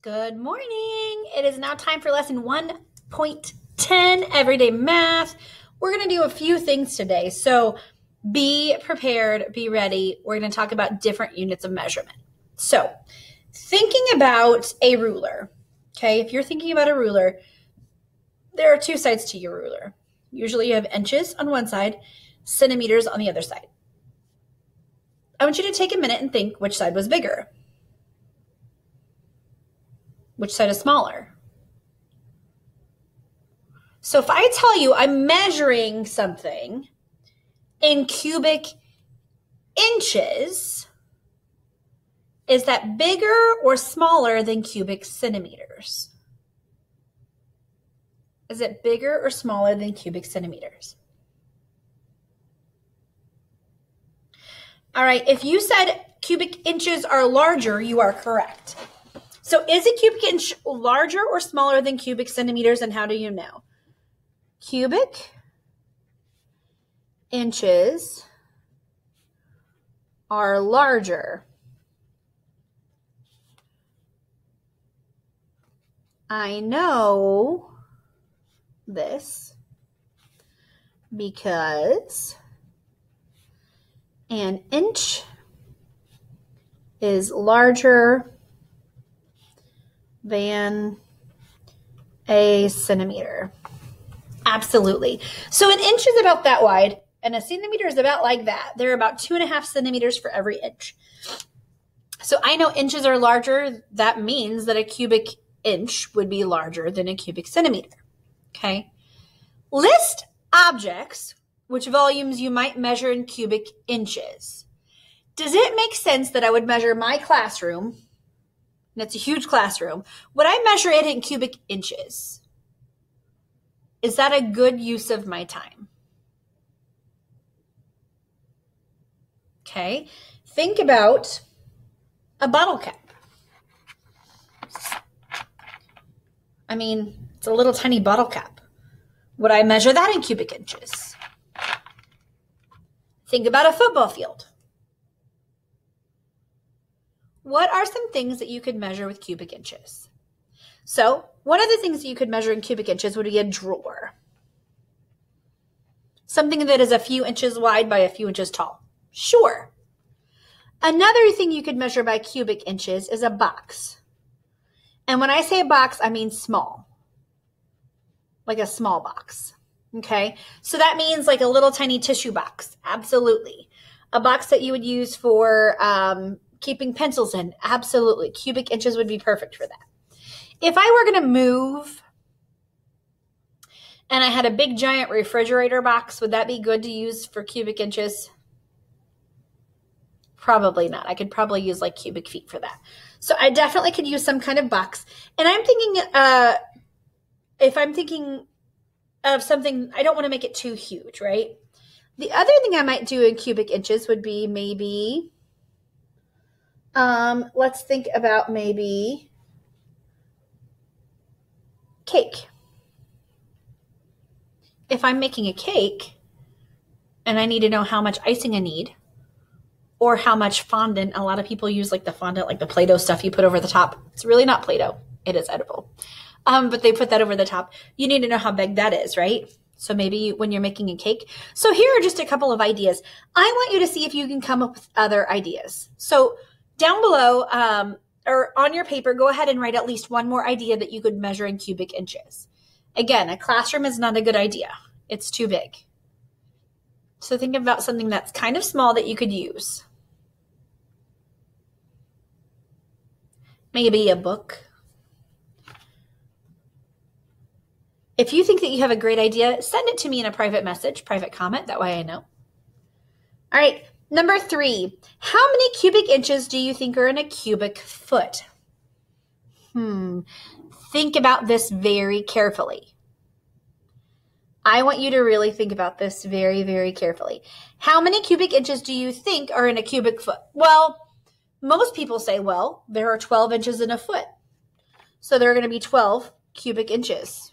Good morning. It is now time for lesson 1.10, everyday math. We're going to do a few things today. So be prepared, be ready. We're going to talk about different units of measurement. So thinking about a ruler, okay, if you're thinking about a ruler, there are two sides to your ruler. Usually you have inches on one side, centimeters on the other side. I want you to take a minute and think which side was bigger. Which side is smaller? So if I tell you I'm measuring something in cubic inches, is that bigger or smaller than cubic centimeters? Is it bigger or smaller than cubic centimeters? All right, if you said cubic inches are larger, you are correct. So is a cubic inch larger or smaller than cubic centimeters, and how do you know? Cubic inches are larger. I know this because an inch is larger than a centimeter. Absolutely. So an inch is about that wide, and a centimeter is about like that. There are about 2.5 centimeters for every inch. So I know inches are larger. That means that a cubic inch would be larger than a cubic centimeter. Okay. List objects, which volumes you might measure in cubic inches. Does it make sense that I would measure my classroom? And it's a huge classroom. Would I measure it in cubic inches? Is that a good use of my time? Okay. Think about a bottle cap. I mean, it's a little tiny bottle cap. Would I measure that in cubic inches? Think about a football field. What are some things that you could measure with cubic inches? So one of the things that you could measure in cubic inches would be a drawer. Something that is a few inches wide by a few inches tall. Sure. Another thing you could measure by cubic inches is a box. And when I say a box, I mean small. Like a small box. Okay? So that means like a little tiny tissue box. Absolutely. A box that you would use for keeping pencils in. Absolutely. Cubic inches would be perfect for that. If I were going to move and I had a big giant refrigerator box, would that be good to use for cubic inches? Probably not. I could probably use like cubic feet for that. So I definitely could use some kind of box. And I'm thinking, if I'm thinking of something, I don't want to make it too huge, right? The other thing I might do in cubic inches would be maybe, let's think about maybe cake. If I'm making a cake and I need to know how much icing I need or how much fondant, a lot of people use like the fondant, like the Play-Doh stuff you put over the top. It's really not Play-Doh. It is edible. But they put that over the top. You need to know how big that is, right? So maybe when you're making a cake. So here are just a couple of ideas. I want you to see if you can come up with other ideas. So down below, or on your paper, go ahead and write at least one more idea that you could measure in cubic inches. Again, a classroom is not a good idea. It's too big. So think about something that's kind of small that you could use. Maybe a book. If you think that you have a great idea, send it to me in a private message, private comment. That way I know. All right. Number 3, how many cubic inches do you think are in a cubic foot? Think about this very carefully. I want you to really think about this very, very carefully. How many cubic inches do you think are in a cubic foot? Well, most people say, well, there are 12 inches in a foot. So there are going to be 12 cubic inches.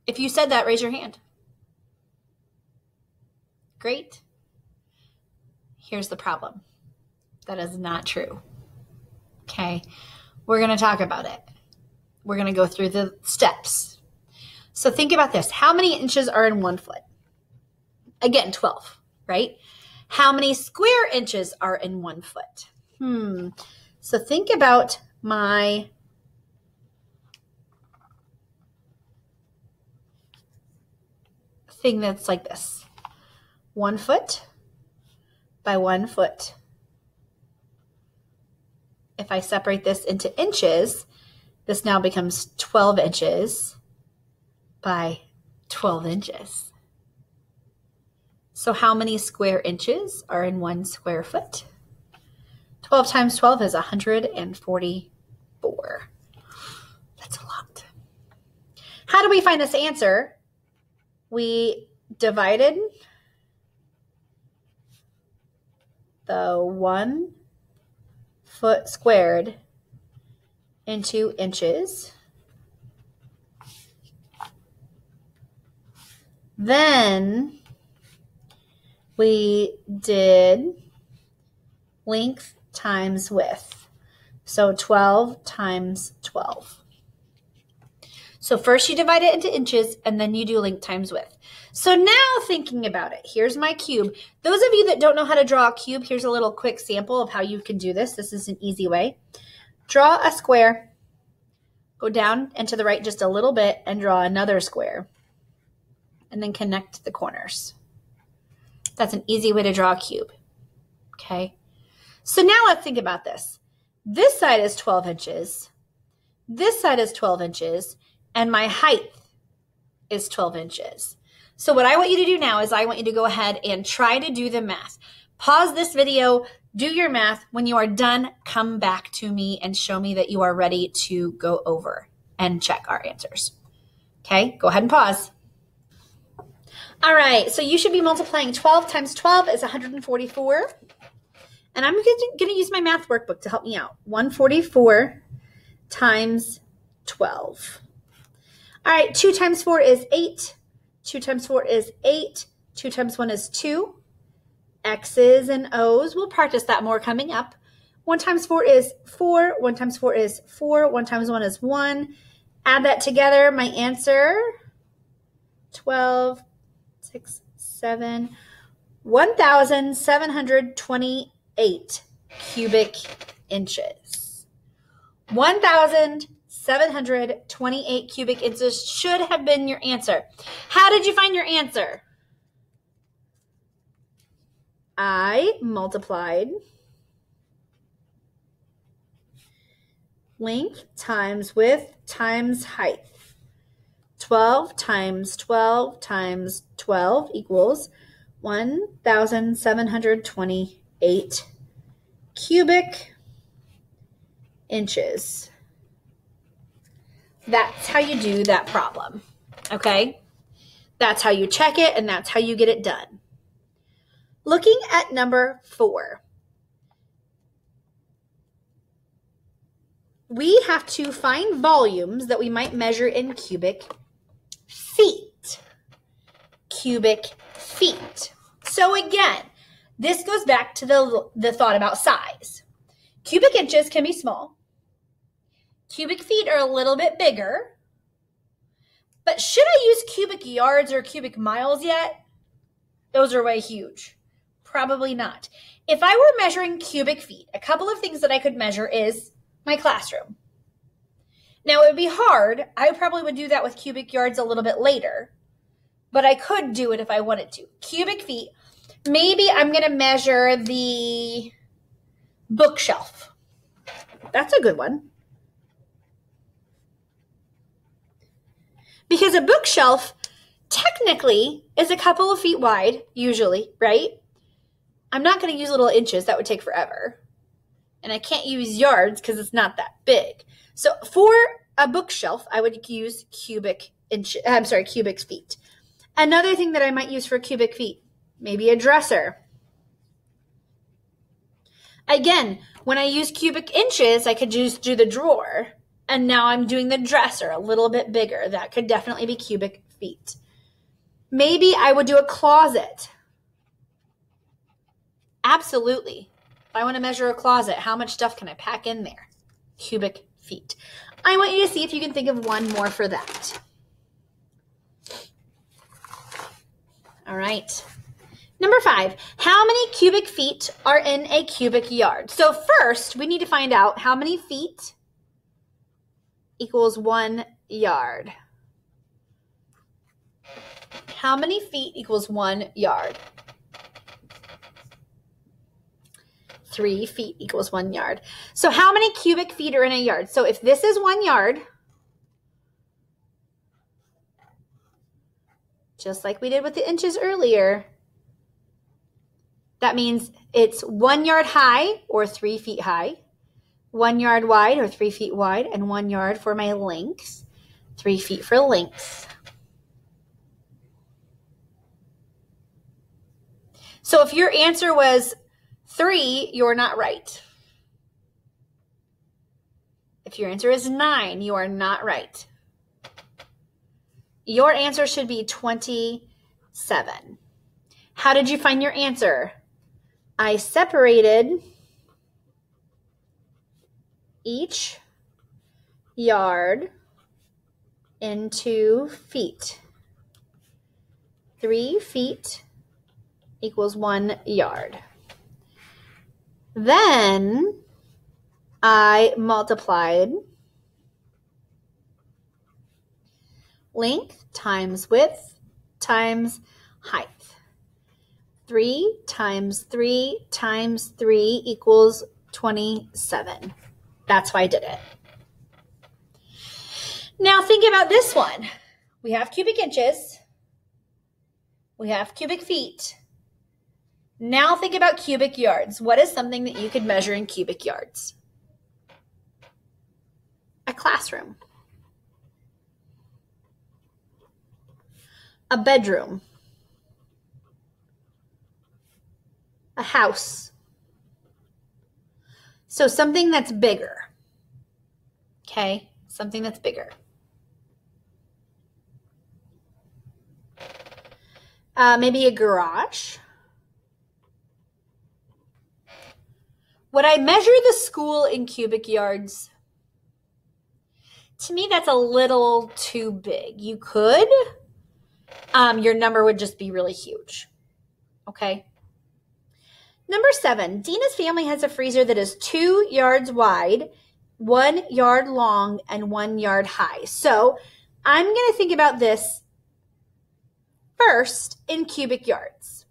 If you said that, raise your hand. Great. Here's the problem. That is not true. Okay, we're going to talk about it. We're going to go through the steps. So think about this. How many inches are in 1 foot? Again, 12, right? How many square inches are in 1 foot? So think about my thing that's like this. 1 foot by 1 foot. If I separate this into inches, this now becomes 12 inches by 12 inches. So how many square inches are in 1 square foot? 12 times 12 is 144. That's a lot. How do we find this answer? We divided the 1 foot squared into inches. Then we did length times width. So 12 times 12. So first you divide it into inches and then you do length times width. So now thinking about it, here's my cube. Those of you that don't know how to draw a cube, here's a little quick sample of how you can do this. This is an easy way. Draw a square, go down and to the right just a little bit and draw another square and then connect the corners. That's an easy way to draw a cube, okay? So now let's think about this. This side is 12 inches, this side is 12 inches, and my height is 12 inches. So what I want you to do now is I want you to go ahead and try to do the math. Pause this video, do your math. When you are done, come back to me and show me that you are ready to go over and check our answers. Okay, go ahead and pause. All right, so you should be multiplying 12 times 12 is 144. And I'm going to use my math workbook to help me out. 144 times 12. All right, 2 times 4 is 8. 2 times 4 is 8. 2 times 1 is 2. X's and O's. We'll practice that more coming up. 1 times 4 is 4. 1 times 4 is 4. 1 times 1 is 1. Add that together. My answer, 12, 6, 7, 1,728 cubic inches. 1,728 cubic inches should have been your answer. How did you find your answer? I multiplied length times width times height. 12 times 12 times 12 equals 1,728 cubic inches. That's how you do that problem, okay? That's how you check it, and that's how you get it done. Looking at number 4, we have to find volumes that we might measure in cubic feet. Cubic feet. So again, this goes back to the thought about size. Cubic inches can be small. Cubic feet are a little bit bigger. But should I use cubic yards or cubic miles yet? Those are way huge. Probably not. If I were measuring cubic feet, a couple of things that I could measure is my classroom. Now, it would be hard. I probably would do that with cubic yards a little bit later, but I could do it if I wanted to. Cubic feet, maybe I'm going to measure the bookshelf. That's a good one. Because a bookshelf technically is a couple of feet wide, usually, right? I'm not going to use little inches. That would take forever. And I can't use yards because it's not that big. So for a bookshelf, I would use cubic feet. Another thing that I might use for cubic feet, maybe a dresser. Again, when I use cubic inches, I could just do the drawer. And now I'm doing the dresser a little bit bigger. That could definitely be cubic feet. Maybe I would do a closet. Absolutely. If I want to measure a closet, how much stuff can I pack in there? Cubic feet. I want you to see if you can think of one more for that. All right. Number 5, how many cubic feet are in a cubic yard? So first, we need to find out how many feet equals 1 yard. How many feet equals 1 yard? 3 feet equals 1 yard. So how many cubic feet are in a yard? So if this is 1 yard, just like we did with the inches earlier, that means it's 1 yard high or 3 feet high, 1 yard wide or 3 feet wide, and 1 yard for my length, 3 feet for length. So if your answer was 3, you're not right. If your answer is 9, you are not right. Your answer should be 27. How did you find your answer? I separated each yard into feet. 3 feet equals 1 yard. Then I multiplied length times width times height. 3 times 3 times 3 equals 27. That's why I did it. Now think about this one. We have cubic inches. We have cubic feet. Now think about cubic yards. What is something that you could measure in cubic yards? A classroom. A bedroom. A house. So something that's bigger. Okay? Something that's bigger. Maybe a garage. Would I measure the school in cubic yards? To me, that's a little too big. You could. Your number would just be really huge. Okay? Number 7, Dina's family has a freezer that is 2 yards wide, 1 yard long, and 1 yard high. So I'm going to think about this first in cubic yards.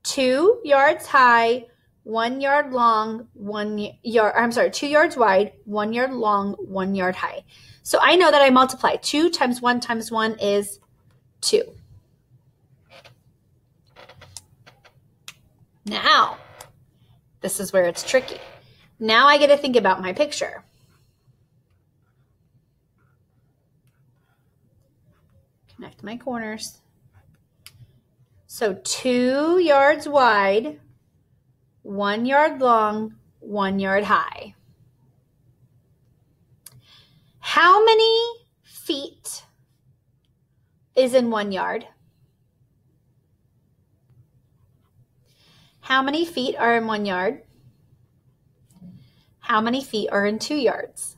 2 yards high, 1 yard long, 2 yards wide, 1 yard long, 1 yard high. So I know that I multiply 2 times 1 times 1 is 2. Now, this is where it's tricky. Now I get to think about my picture. Connect my corners. So 2 yards wide, 1 yard long, 1 yard high. How many feet is in 1 yard? How many feet are in 1 yard? How many feet are in 2 yards?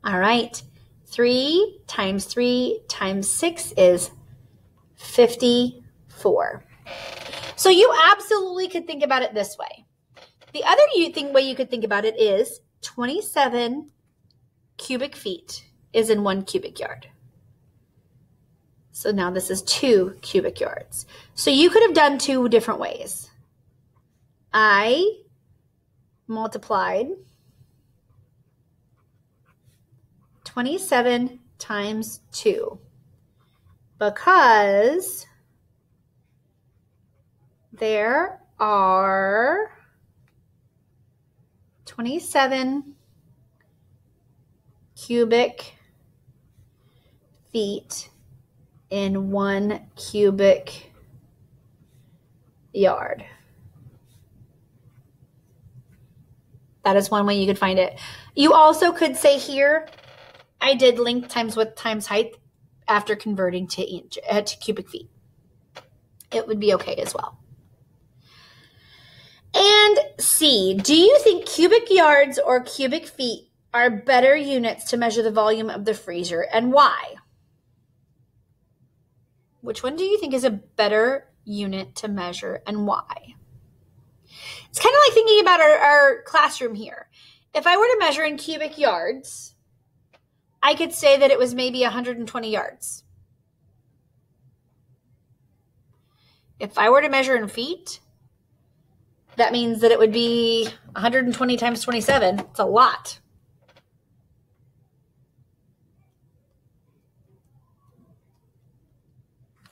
All right. 3 times 3 times 6 is 54. So you absolutely could think about it this way. The other way you could think about it is 27 cubic feet is in 1 cubic yard. So now this is 2 cubic yards. So you could have done 2 different ways. I multiplied 27 times 2 because there are 27 cubic feet in 1 cubic yard. That is one way you could find it. You also could say here, I did length times width times height after converting to cubic feet. it would be okay as well. And C, do you think cubic yards or cubic feet are better units to measure the volume of the freezer, and why? Which one do you think is a better unit to measure and why? It's kind of like thinking about our classroom here. If I were to measure in cubic yards, I could say that it was maybe 120 yards. If I were to measure in feet, that means that it would be 120 times 27. It's a lot.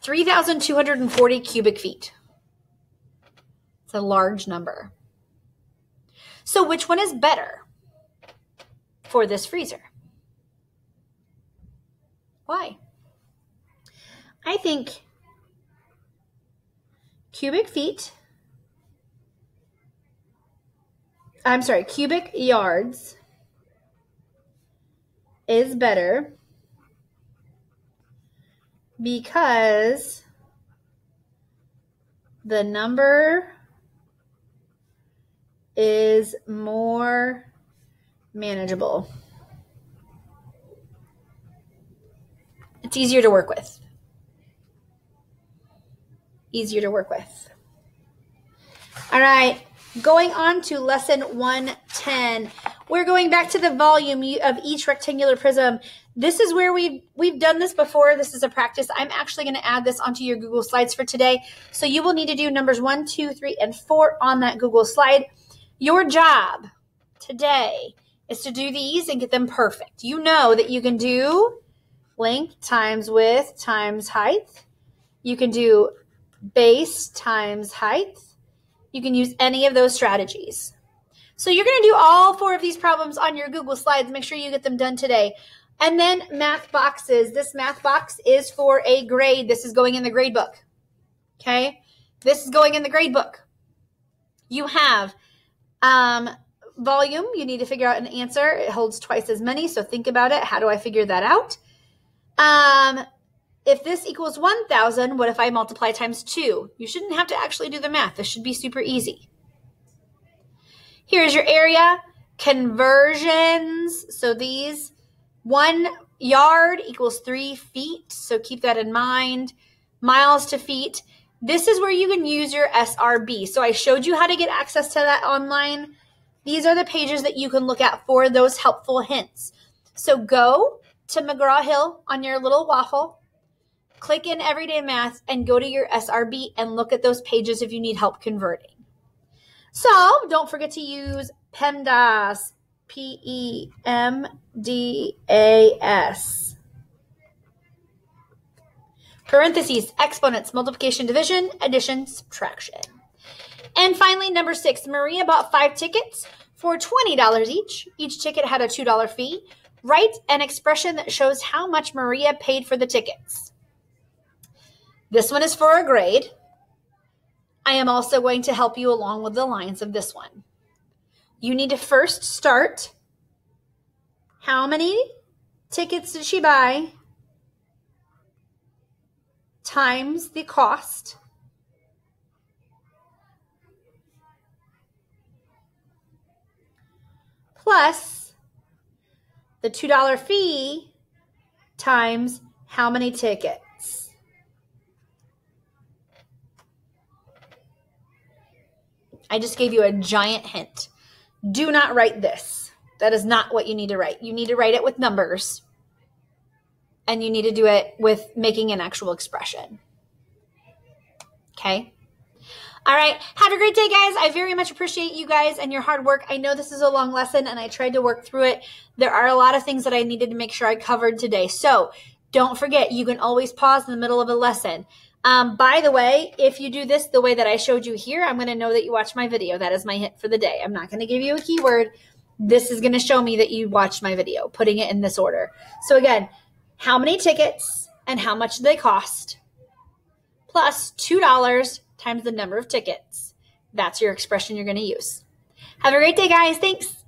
$3,240 cubic feet. It's a large number. So which one is better for this freezer? Why? I think cubic yards is better because the number is more manageable. It's easier to work with. Easier to work with. All right, going on to lesson 110. We're going back to the volume of each rectangular prism. This is where we've done this before. This is a practice. I'm actually going to add this onto your Google Slides for today. So you will need to do numbers 1, 2, 3, and 4 on that Google slide. Your job today is to do these and get them perfect. You know that you can do length times width times height. You can do base times height. You can use any of those strategies. So you're going to do all 4 of these problems on your Google Slides. Make sure you get them done today. And then math boxes. This math box is for a grade. This is going in the grade book. Okay? This is going in the grade book. You have volume. You need to figure out an answer. It holds twice as many, so think about it. How do I figure that out? If this equals 1,000, what if I multiply times 2? You shouldn't have to actually do the math. This should be super easy. Here's your area. Conversions. So these, 1 yard equals 3 feet. So keep that in mind. Miles to feet. This is where you can use your SRB. So I showed you how to get access to that online. These are the pages that you can look at for those helpful hints. So go to McGraw-Hill on your little waffle. Click in Everyday Math and go to your SRB and look at those pages if you need help converting. So don't forget to use PEMDAS, PEMDAS. Parentheses, exponents, multiplication, division, addition, subtraction. And finally, number 6, Maria bought 5 tickets for $20 each. Each ticket had a $2 fee. Write an expression that shows how much Maria paid for the tickets. This one is for a grade. I am also going to help you along with the lines of this one. You need to first start. How many tickets did she buy? Times the cost. Plus the $2 fee times how many tickets? I just gave you a giant hint. Do not write this. That is not what you need to write. You need to write it with numbers. And you need to do it with making an actual expression. Okay? All right. Have a great day, guys. I very much appreciate you guys and your hard work. I know this is a long lesson, and I tried to work through it. There are a lot of things that I needed to make sure I covered today. So don't forget, you can always pause in the middle of a lesson. By the way, if you do this the way that I showed you here, I'm going to know that you watched my video. That is my hint for the day. I'm not going to give you a keyword. This is going to show me that you watched my video, putting it in this order. So again, how many tickets and how much do they cost? Plus $2 times the number of tickets. That's your expression you're going to use. Have a great day, guys. Thanks.